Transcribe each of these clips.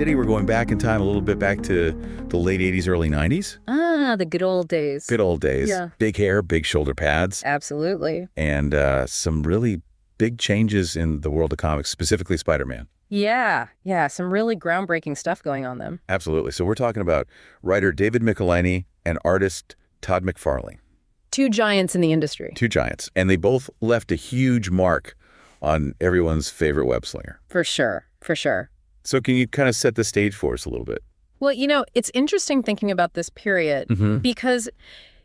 Today we're going back in time a little bit, back to the late 80s, early 90s. Ah, the good old days. Good old days. Yeah. Big hair, big shoulder pads. Absolutely. And some really big changes in the world of comics, specifically Spider-Man. Yeah. Some really groundbreaking stuff going on then. Absolutely. So we're talking about writer David Michelinie and artist Todd McFarlane. Two giants in the industry. Two giants. And they both left a huge mark on everyone's favorite web slinger. For sure. So can you kind of set the stage for us a little bit? Well, it's interesting thinking about this period because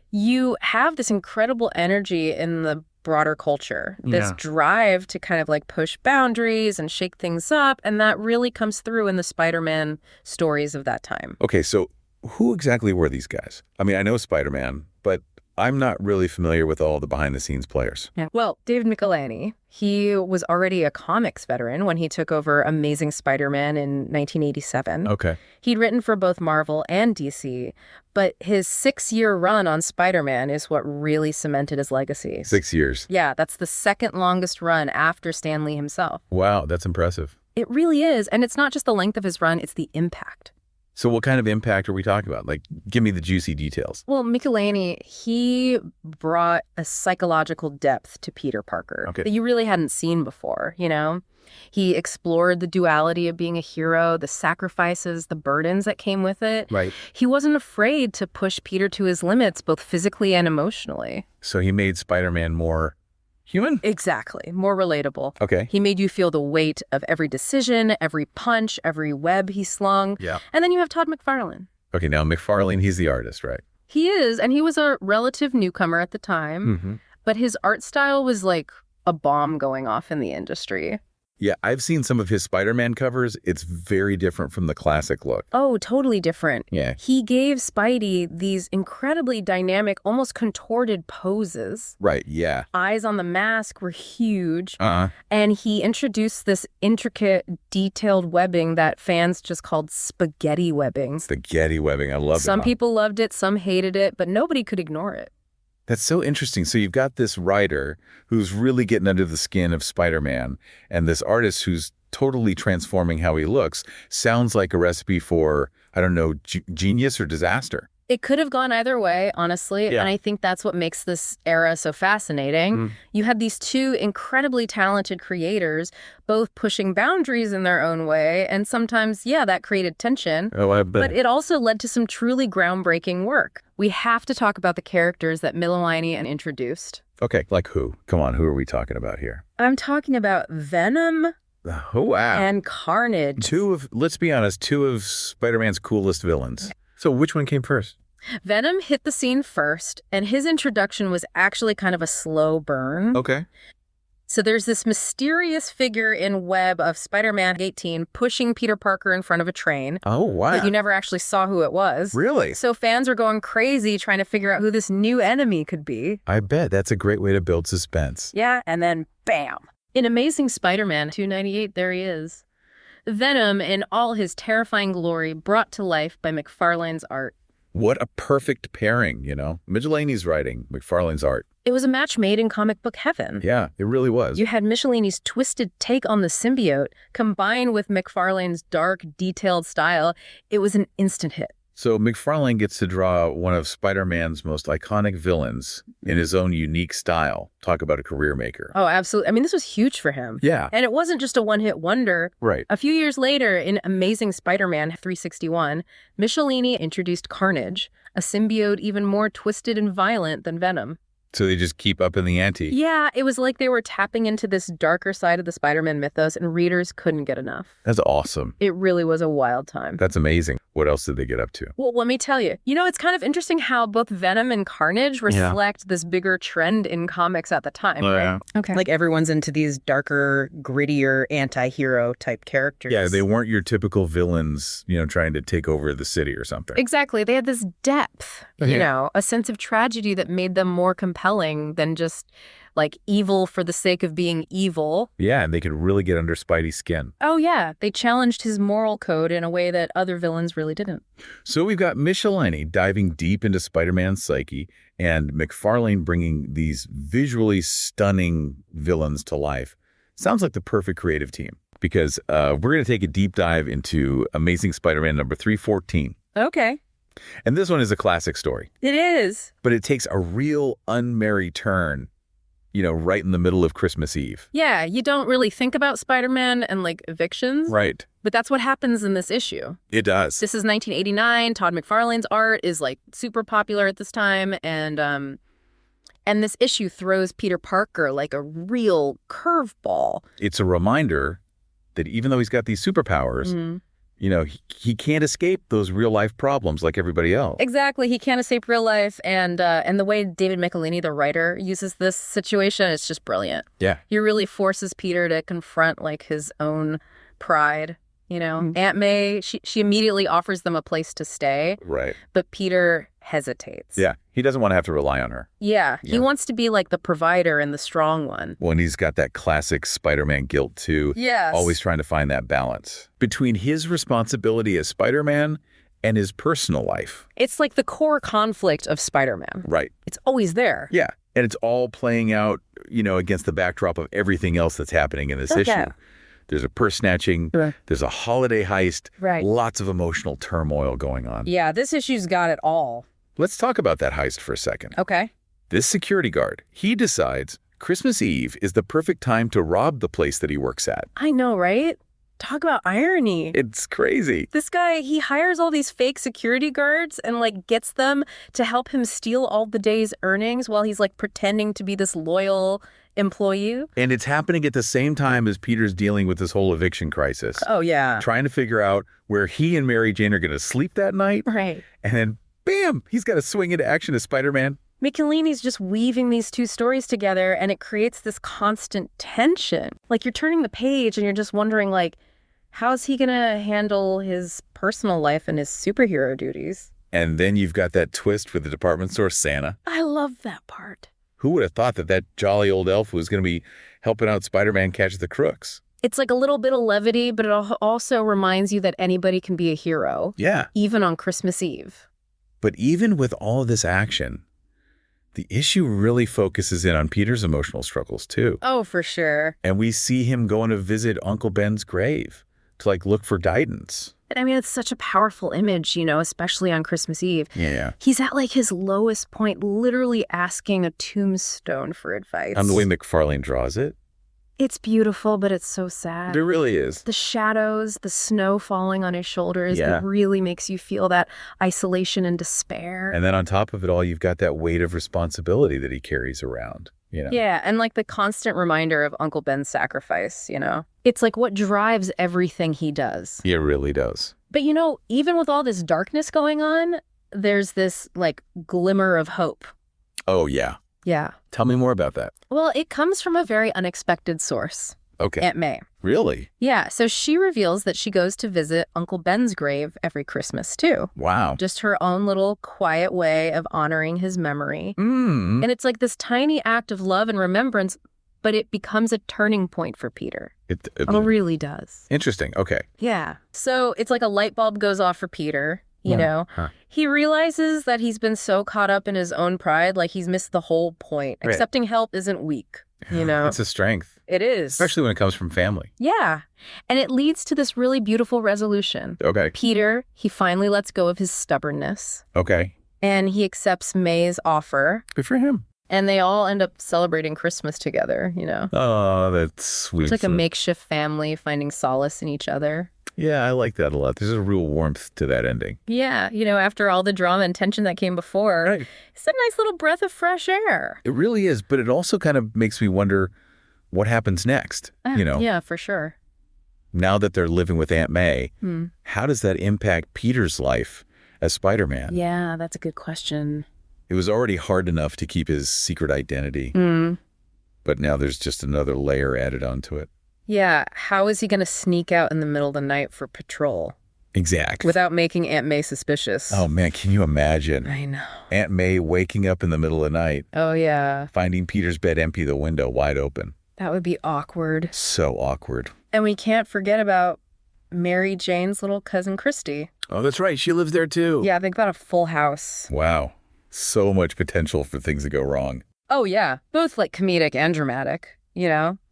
you have this incredible energy in the broader culture, this drive to kind of like push boundaries and shake things up. And that really comes through in the Spider-Man stories of that time. Okay, so who exactly were these guys? I mean, I know Spider-Man, but I'm not really familiar with all the behind-the-scenes players. Yeah. Well, David Michelinie, he was already a comics veteran when he took over Amazing Spider-Man in 1987. Okay. He'd written for both Marvel and DC, but his 6-year run on Spider-Man is what really cemented his legacy. 6 years. Yeah, that's the second longest run after Stan Lee himself. Wow, that's impressive. It really is. And it's not just the length of his run, it's the impact. So what kind of impact are we talking about? Like, give me the juicy details. Well, Michelinie, he brought a psychological depth to Peter Parker that you really hadn't seen before, He explored the duality of being a hero, the sacrifices, the burdens that came with it. Right. He wasn't afraid to push Peter to his limits, both physically and emotionally. So he made Spider-Man more human? Exactly. More relatable. Okay. He made you feel the weight of every decision, every punch, every web he slung. Yeah. And then you have Todd McFarlane. Okay, now McFarlane, he's the artist, right? He is, and he was a relative newcomer at the time, but his art style was like a bomb going off in the industry. Yeah, I've seen some of his Spider-Man covers. It's very different from the classic look. Oh, totally different. Yeah. He gave Spidey these incredibly dynamic, almost contorted poses. Right, yeah. Eyes on the mask were huge. Uh-huh. And he introduced this intricate, detailed webbing that fans just called spaghetti webbing. Spaghetti webbing, I love it. Some people loved it, some hated it, but nobody could ignore it. That's so interesting. So you've got this writer who's really getting under the skin of Spider-Man, and this artist who's totally transforming how he looks. Sounds like a recipe for, I don't know, genius or disaster. It could have gone either way, honestly, and I think that's what makes this era so fascinating. You had these two incredibly talented creators, both pushing boundaries in their own way, and sometimes, that created tension. Oh, I bet. But it also led to some truly groundbreaking work. We have to talk about the characters that Michelinie introduced. Okay, like who? Come on, who are we talking about here? I'm talking about Venom Oh, wow. and Carnage. Let's be honest, two of Spider-Man's coolest villains. So which one came first? Venom hit the scene first, and his introduction was actually kind of a slow burn. Okay. So there's this mysterious figure in Web of Spider-Man 18 pushing Peter Parker in front of a train. Oh, wow. But you never actually saw who it was. Really? So fans were going crazy trying to figure out who this new enemy could be. I bet. That's a great way to build suspense. Yeah, and then bam. In Amazing Spider-Man 298, there he is. Venom in all his terrifying glory brought to life by McFarlane's art. What a perfect pairing, Michelinie's writing, McFarlane's art. It was a match made in comic book heaven. Yeah, it really was. You had Michelinie's twisted take on the symbiote combined with McFarlane's dark, detailed style. It was an instant hit. So McFarlane gets to draw one of Spider-Man's most iconic villains in his own unique style. Talk about a career maker. Oh, absolutely. I mean, this was huge for him. Yeah. And it wasn't just a one-hit wonder. Right. A few years later, in Amazing Spider-Man 361, Michelinie introduced Carnage, a symbiote even more twisted and violent than Venom. So they just keep up in the ante. Yeah, it was like they were tapping into this darker side of the Spider-Man mythos, and readers couldn't get enough. That's awesome. It really was a wild time. That's amazing. What else did they get up to? Well, let me tell you. It's kind of interesting how both Venom and Carnage reflect this bigger trend in comics at the time. Oh, right? yeah. Okay. Like everyone's into these darker, grittier, anti-hero type characters. Yeah, they weren't your typical villains, trying to take over the city or something. Exactly. They had this depth, a sense of tragedy that made them more compelling than just like evil for the sake of being evil. Yeah, and they could really get under Spidey's skin. Oh, yeah. They challenged his moral code in a way that other villains really didn't. So we've got Michelinie diving deep into Spider-Man's psyche and McFarlane bringing these visually stunning villains to life. Sounds like the perfect creative team. because we're going to take a deep dive into Amazing Spider-Man number 314. Okay. And this one is a classic story. It is. But it takes a real unmerry turn, right in the middle of Christmas Eve. Yeah, you don't really think about Spider-Man and, like, evictions. Right. But that's what happens in this issue. It does. This is 1989. Todd McFarlane's art is, like, super popular at this time. And this issue throws Peter Parker like a real curveball. It's a reminder that even though he's got these superpowers, he can't escape those real-life problems like everybody else. Exactly. He can't escape real life. And the way David Michelinie, the writer, uses this situation, it's just brilliant. Yeah. He really forces Peter to confront, like, his own pride. Aunt May, she immediately offers them a place to stay. Right. But Peter hesitates. Yeah. He doesn't want to have to rely on her. Yeah. He wants to be like the provider and the strong one. Well, and he's got that classic Spider-Man guilt, too. Yes. Always trying to find that balance between his responsibility as Spider-Man and his personal life. It's like the core conflict of Spider-Man. Right. It's always there. Yeah. And it's all playing out, against the backdrop of everything else that's happening in this issue. There's a purse snatching. Sure. There's a holiday heist. Right. Lots of emotional turmoil going on. Yeah, this issue's got it all. Let's talk about that heist for a second. Okay. This security guard, he decides Christmas Eve is the perfect time to rob the place that he works at. I know, right? Talk about irony. It's crazy. This guy, he hires all these fake security guards and, like, gets them to help him steal all the day's earnings while he's, like, pretending to be this loyal employee. And it's happening at the same time as Peter's dealing with this whole eviction crisis. Oh, yeah. Trying to figure out where he and Mary Jane are going to sleep that night. Right. And then, bam, he's got to swing into action as Spider-Man. Michelinie's just weaving these two stories together, and it creates this constant tension. Like, you're turning the page and you're just wondering, like, how's he going to handle his personal life and his superhero duties? And then you've got that twist with the department store Santa. I love that part. Who would have thought that jolly old elf was going to be helping out Spider-Man catch the crooks? It's like a little bit of levity, but it also reminds you that anybody can be a hero. Yeah. Even on Christmas Eve. But even with all of this action, the issue really focuses in on Peter's emotional struggles, too. Oh, for sure. And we see him going to visit Uncle Ben's grave to, like, look for guidance. I mean, it's such a powerful image, especially on Christmas Eve. Yeah. He's at, like, his lowest point, literally asking a tombstone for advice. And the way McFarlane draws it. It's beautiful, but it's so sad. It really is. The shadows, the snow falling on his shoulders, Yeah. It really makes you feel that isolation and despair. And then on top of it all, you've got that weight of responsibility that he carries around. Yeah, and like the constant reminder of Uncle Ben's sacrifice, It's like what drives everything he does. It really does. But even with all this darkness going on, there's this like glimmer of hope. Oh, yeah. Yeah. Tell me more about that. Well, it comes from a very unexpected source. Okay. Aunt May. Really? Yeah, so she reveals that she goes to visit Uncle Ben's grave every Christmas, too. Wow. Just her own little quiet way of honoring his memory. Mm. And it's like this tiny act of love and remembrance, but it becomes a turning point for Peter. It really does. Interesting. Okay. Yeah. So it's like a light bulb goes off for Peter. Huh. He realizes that he's been so caught up in his own pride, like he's missed the whole point. Right. Accepting help isn't weak, It's a strength. It is. Especially when it comes from family. Yeah. And it leads to this really beautiful resolution. Okay. Peter, he finally lets go of his stubbornness. Okay. And he accepts May's offer. Good for him. And they all end up celebrating Christmas together, Oh, that's sweet. It's like a makeshift family finding solace in each other. Yeah, I like that a lot. There's a real warmth to that ending. Yeah, after all the drama and tension that came before, Right. It's a nice little breath of fresh air. It really is, but it also kind of makes me wonder what happens next, Yeah, for sure. Now that they're living with Aunt May, how does that impact Peter's life as Spider-Man? Yeah, that's a good question. It was already hard enough to keep his secret identity, but now there's just another layer added onto it. Yeah, how is he going to sneak out in the middle of the night for patrol? Exactly. Without making Aunt May suspicious. Oh, man, can you imagine? I know. Aunt May waking up in the middle of the night. Oh, yeah. Finding Peter's bed empty, the window wide open. That would be awkward. So awkward. And we can't forget about Mary Jane's little cousin Christy. Oh, that's right. She lives there, too. Yeah, they've got a full house. Wow. So much potential for things to go wrong. Oh, yeah. Both like comedic and dramatic,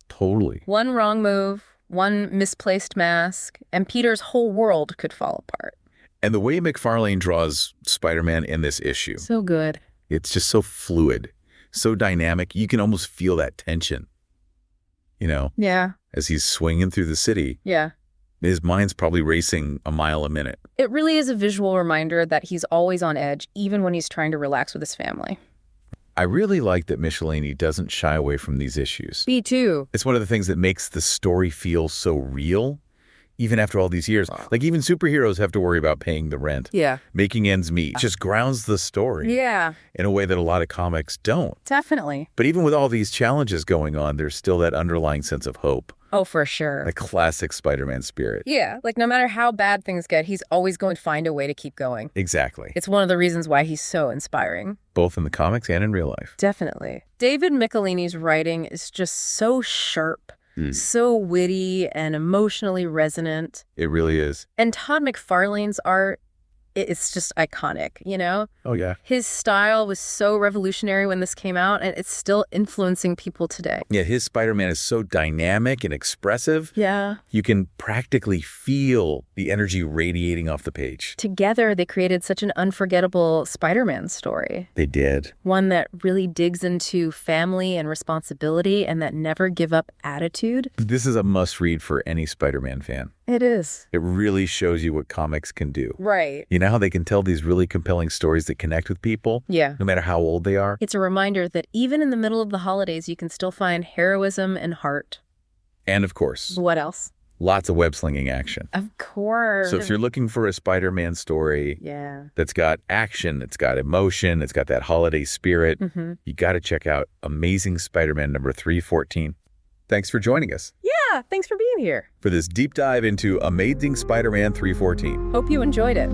Totally. One wrong move, one misplaced mask, and Peter's whole world could fall apart. And the way McFarlane draws Spider-Man in this issue, So good. it's just so fluid, so dynamic. You can almost feel that tension, Yeah. as he's swinging through the city. Yeah. His mind's probably racing a mile a minute. It really is a visual reminder that he's always on edge, even when he's trying to relax with his family. I really like that Michelinie doesn't shy away from these issues. Me too. It's one of the things that makes the story feel so real, even after all these years. Like, even superheroes have to worry about paying the rent, Yeah. making ends meet. It just grounds the story Yeah, in a way that a lot of comics don't. definitely. But even with all these challenges going on, there's still that underlying sense of hope, Oh, for sure. the classic Spider-Man spirit. Yeah, like no matter how bad things get, he's always going to find a way to keep going. Exactly. It's one of the reasons why he's so inspiring. Both in the comics and in real life. Definitely. David Michelinie's writing is just so sharp, so witty and emotionally resonant. It really is. And Todd McFarlane's art, it's just iconic, Oh, yeah. His style was so revolutionary when this came out, and it's still influencing people today. Yeah, his Spider-Man is so dynamic and expressive. Yeah. You can practically feel the energy radiating off the page. Together, they created such an unforgettable Spider-Man story. They did. One that really digs into family and responsibility and that never give up attitude. This is a must-read for any Spider-Man fan. It is. It really shows you what comics can do. Right. You know how they can tell these really compelling stories that connect with people, Yeah. no matter how old they are? It's a reminder that even in the middle of the holidays, you can still find heroism and heart. And of course, What else? lots of web-slinging action. Of course. So if you're looking for a Spider-Man story Yeah. that's got action, it's got emotion, it's got that holiday spirit, you got to check out Amazing Spider-Man number 314. Thanks for joining us Yeah, thanks for being here. for this deep dive into Amazing Spider-Man 314. Hope you enjoyed it.